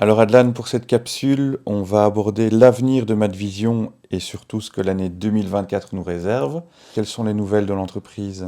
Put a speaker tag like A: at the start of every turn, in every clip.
A: Alors Adlan, pour cette capsule, on va aborder l'avenir de Madvision et surtout ce que l'année 2024 nous réserve. Quelles sont les nouvelles de l'entreprise?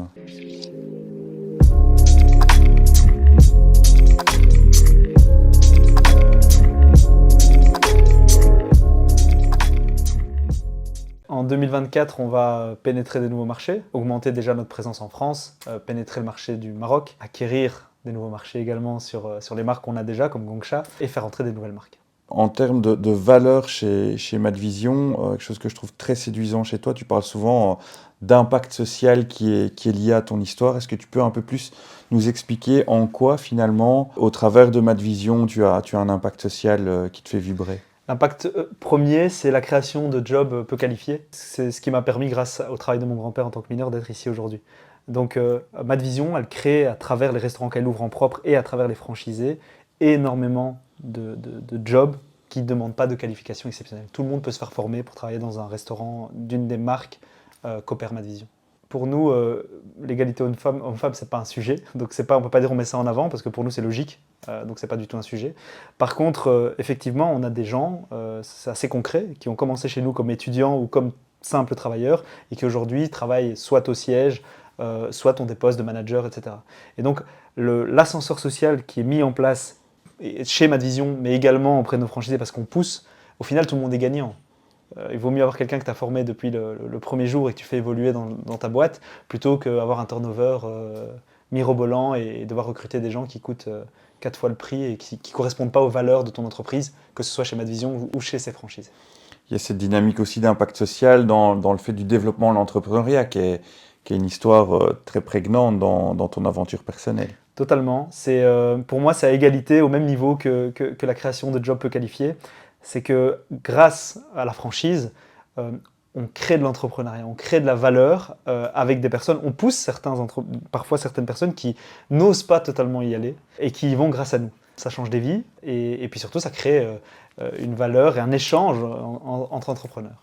B: En 2024, on va pénétrer des nouveaux marchés, augmenter déjà notre présence en France, pénétrer le marché du Maroc, acquérir des nouveaux marchés également sur les marques qu'on a déjà, comme Gongsha, et faire entrer des nouvelles marques.
A: En termes de valeur chez Madvision, quelque chose que je trouve très séduisant chez toi, tu parles souvent d'impact social qui est lié à ton histoire. Est-ce que tu peux un peu plus nous expliquer en quoi finalement, au travers de Madvision, tu as un impact social qui te fait vibrer?
B: L'impact premier, c'est la création de jobs peu qualifiés. C'est ce qui m'a permis, grâce au travail de mon grand-père en tant que mineur, d'être ici aujourd'hui. Donc Madvision, elle crée, à travers les restaurants qu'elle ouvre en propre et à travers les franchisés, énormément de jobs qui ne demandent pas de qualification exceptionnelle. Tout le monde peut se faire former pour travailler dans un restaurant d'une des marques qu'opère Madvision. Pour nous, l'égalité homme-femme, c'est pas un sujet. Donc on ne peut pas dire on met ça en avant parce que pour nous c'est logique. Donc c'est pas du tout un sujet. Par contre, effectivement, on a des gens, c'est assez concret, qui ont commencé chez nous comme étudiants ou comme simples travailleurs et qui aujourd'hui travaillent soit au siège, soit ont des postes de manager, etc. Et donc l'ascenseur social qui est mis en place chez Madvision, mais également auprès de nos franchisés parce qu'on pousse, au final tout le monde est gagnant. Il vaut mieux avoir quelqu'un que tu as formé depuis le premier jour et que tu fais évoluer dans ta boîte, plutôt qu'avoir un turnover mirobolant et devoir recruter des gens qui coûtent 4 fois le prix et qui ne correspondent pas aux valeurs de ton entreprise, que ce soit chez Madvision ou chez ses franchises.
A: Il y a cette dynamique aussi d'impact social dans le fait du développement de l'entrepreneuriat qui est une histoire très prégnante dans ton aventure personnelle.
B: Totalement. Pour moi, c'est à égalité, au même niveau que la création de jobs peu qualifiés. C'est que grâce à la franchise, on crée de l'entrepreneuriat, on crée de la valeur avec des personnes. On pousse parfois certaines personnes qui n'osent pas totalement y aller et qui y vont grâce à nous. Ça change des vies et puis surtout, ça crée une valeur et un échange entre entrepreneurs.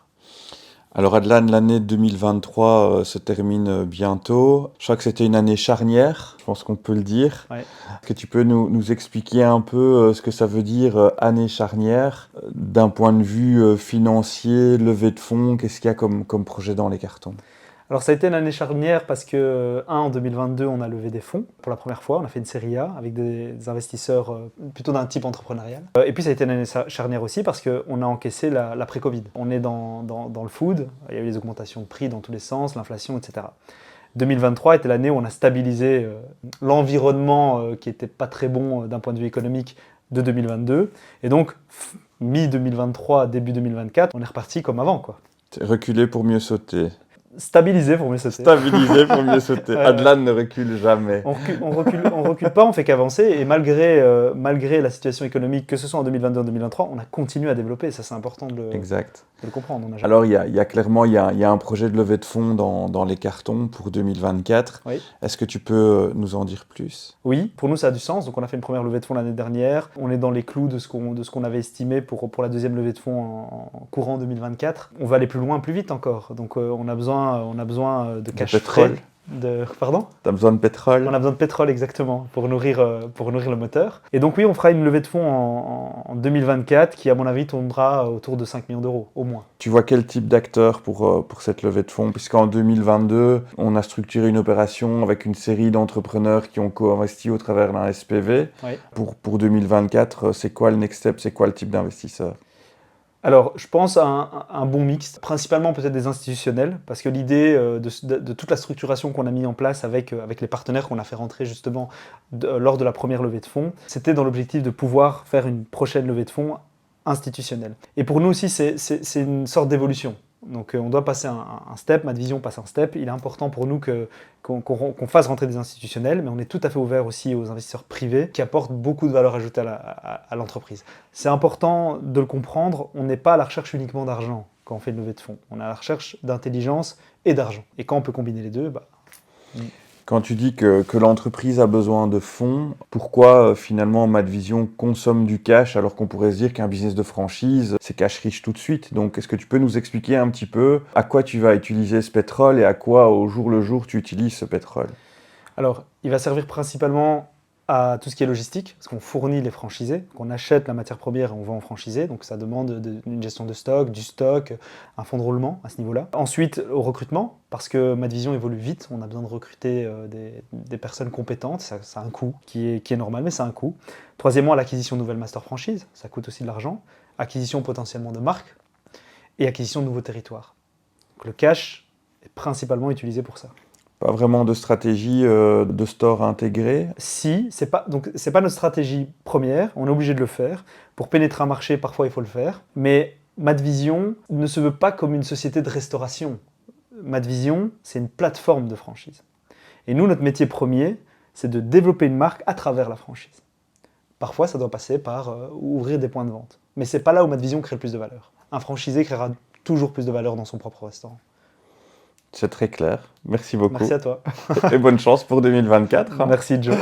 A: Alors Adlan, l'année 2023 se termine bientôt. Je crois que c'était une année charnière, je pense qu'on peut le dire.
B: Ouais.
A: Est-ce que tu peux nous expliquer un peu ce que ça veut dire année charnière d'un point de vue financier, levée de fonds, qu'est-ce qu'il y a comme projet dans les cartons?
B: Alors ça a été une année charnière parce que, en 2022, on a levé des fonds pour la première fois. On a fait une série A avec des investisseurs plutôt d'un type entrepreneurial. Et puis ça a été une année charnière aussi parce qu'on a encaissé l'après-Covid. On est dans le food, il y a eu les augmentations de prix dans tous les sens, l'inflation, etc. 2023 était l'année où on a stabilisé l'environnement qui n'était pas très bon d'un point de vue économique de 2022. Et donc, mi-2023, début 2024, on est reparti comme avant, quoi.
A: Reculer pour mieux sauter.
B: Stabilisé pour mieux sauter.
A: Stabiliser pour mieux sauter. Adlan ne recule jamais.
B: On recule pas, on fait qu'avancer. Et malgré la situation économique, que ce soit en 2022 ou en 2023, on a continué à développer. Ça, c'est important de le comprendre.
A: Alors, il y a clairement il y a un projet de levée de fonds dans les cartons pour 2024.
B: Oui.
A: Est-ce que tu peux nous en dire plus?
B: Oui, pour nous, ça a du sens. Donc, on a fait une première levée de fonds l'année dernière. On est dans les clous de ce qu'on avait estimé pour la deuxième levée de fonds en courant 2024. On va aller plus loin, plus vite encore. Donc, on a besoin de cash
A: pétrole.
B: Pardon ?
A: T'as besoin de pétrole?
B: On a besoin de pétrole, exactement, pour nourrir le moteur. Et donc oui, on fera une levée de fonds en 2024 qui, à mon avis, tournera autour de 5 millions d'euros, au moins.
A: Tu vois quel type d'acteur pour cette levée de fonds? Puisqu'en 2022, on a structuré une opération avec une série d'entrepreneurs qui ont co-investi au travers d'un SPV.
B: Oui.
A: Pour 2024, c'est quoi le next step? C'est quoi le type d'investisseur?
B: Alors, je pense à un bon mix, principalement peut-être des institutionnels, parce que l'idée de toute la structuration qu'on a mis en place avec les partenaires qu'on a fait rentrer justement lors de la première levée de fonds, c'était dans l'objectif de pouvoir faire une prochaine levée de fonds institutionnelle. Et pour nous aussi, c'est une sorte d'évolution. Donc on doit passer un step, Madvision passe un step. Il est important pour nous qu'on fasse rentrer des institutionnels, mais on est tout à fait ouvert aussi aux investisseurs privés qui apportent beaucoup de valeur ajoutée à l'entreprise. C'est important de le comprendre, on n'est pas à la recherche uniquement d'argent quand on fait une levée de fonds. On est à la recherche d'intelligence et d'argent. Et quand on peut combiner les deux,
A: Quand tu dis que l'entreprise a besoin de fonds, pourquoi finalement Madvision consomme du cash alors qu'on pourrait se dire qu'un business de franchise, c'est cash riche tout de suite? Donc est-ce que tu peux nous expliquer un petit peu à quoi tu vas utiliser ce pétrole et à quoi au jour le jour tu utilises ce pétrole?
B: Alors, il va servir principalement à tout ce qui est logistique, parce qu'on fournit les franchisés, qu'on achète la matière première et on vend en franchisé, donc ça demande une gestion de stock, du stock, un fonds de roulement à ce niveau-là. Ensuite, au recrutement, parce que Madvision évolue vite, on a besoin de recruter des personnes compétentes, ça a un coût qui est normal, mais ça a un coût. Troisièmement, l'acquisition de nouvelles master franchises, ça coûte aussi de l'argent. Acquisition potentiellement de marques et acquisition de nouveaux territoires. Donc le cash est principalement utilisé pour ça.
A: Pas vraiment de stratégie de store intégrée.
B: Si, c'est pas notre stratégie première, on est obligé de le faire. Pour pénétrer un marché, parfois il faut le faire. Mais Madvision ne se veut pas comme une société de restauration. Madvision, c'est une plateforme de franchise. Et nous, notre métier premier, c'est de développer une marque à travers la franchise. Parfois, ça doit passer par ouvrir des points de vente. Mais c'est pas là où Madvision crée le plus de valeur. Un franchisé créera toujours plus de valeur dans son propre restaurant.
A: C'est très clair. Merci beaucoup.
B: Merci à toi.
A: Et bonne chance pour 2024.
B: Merci Joe.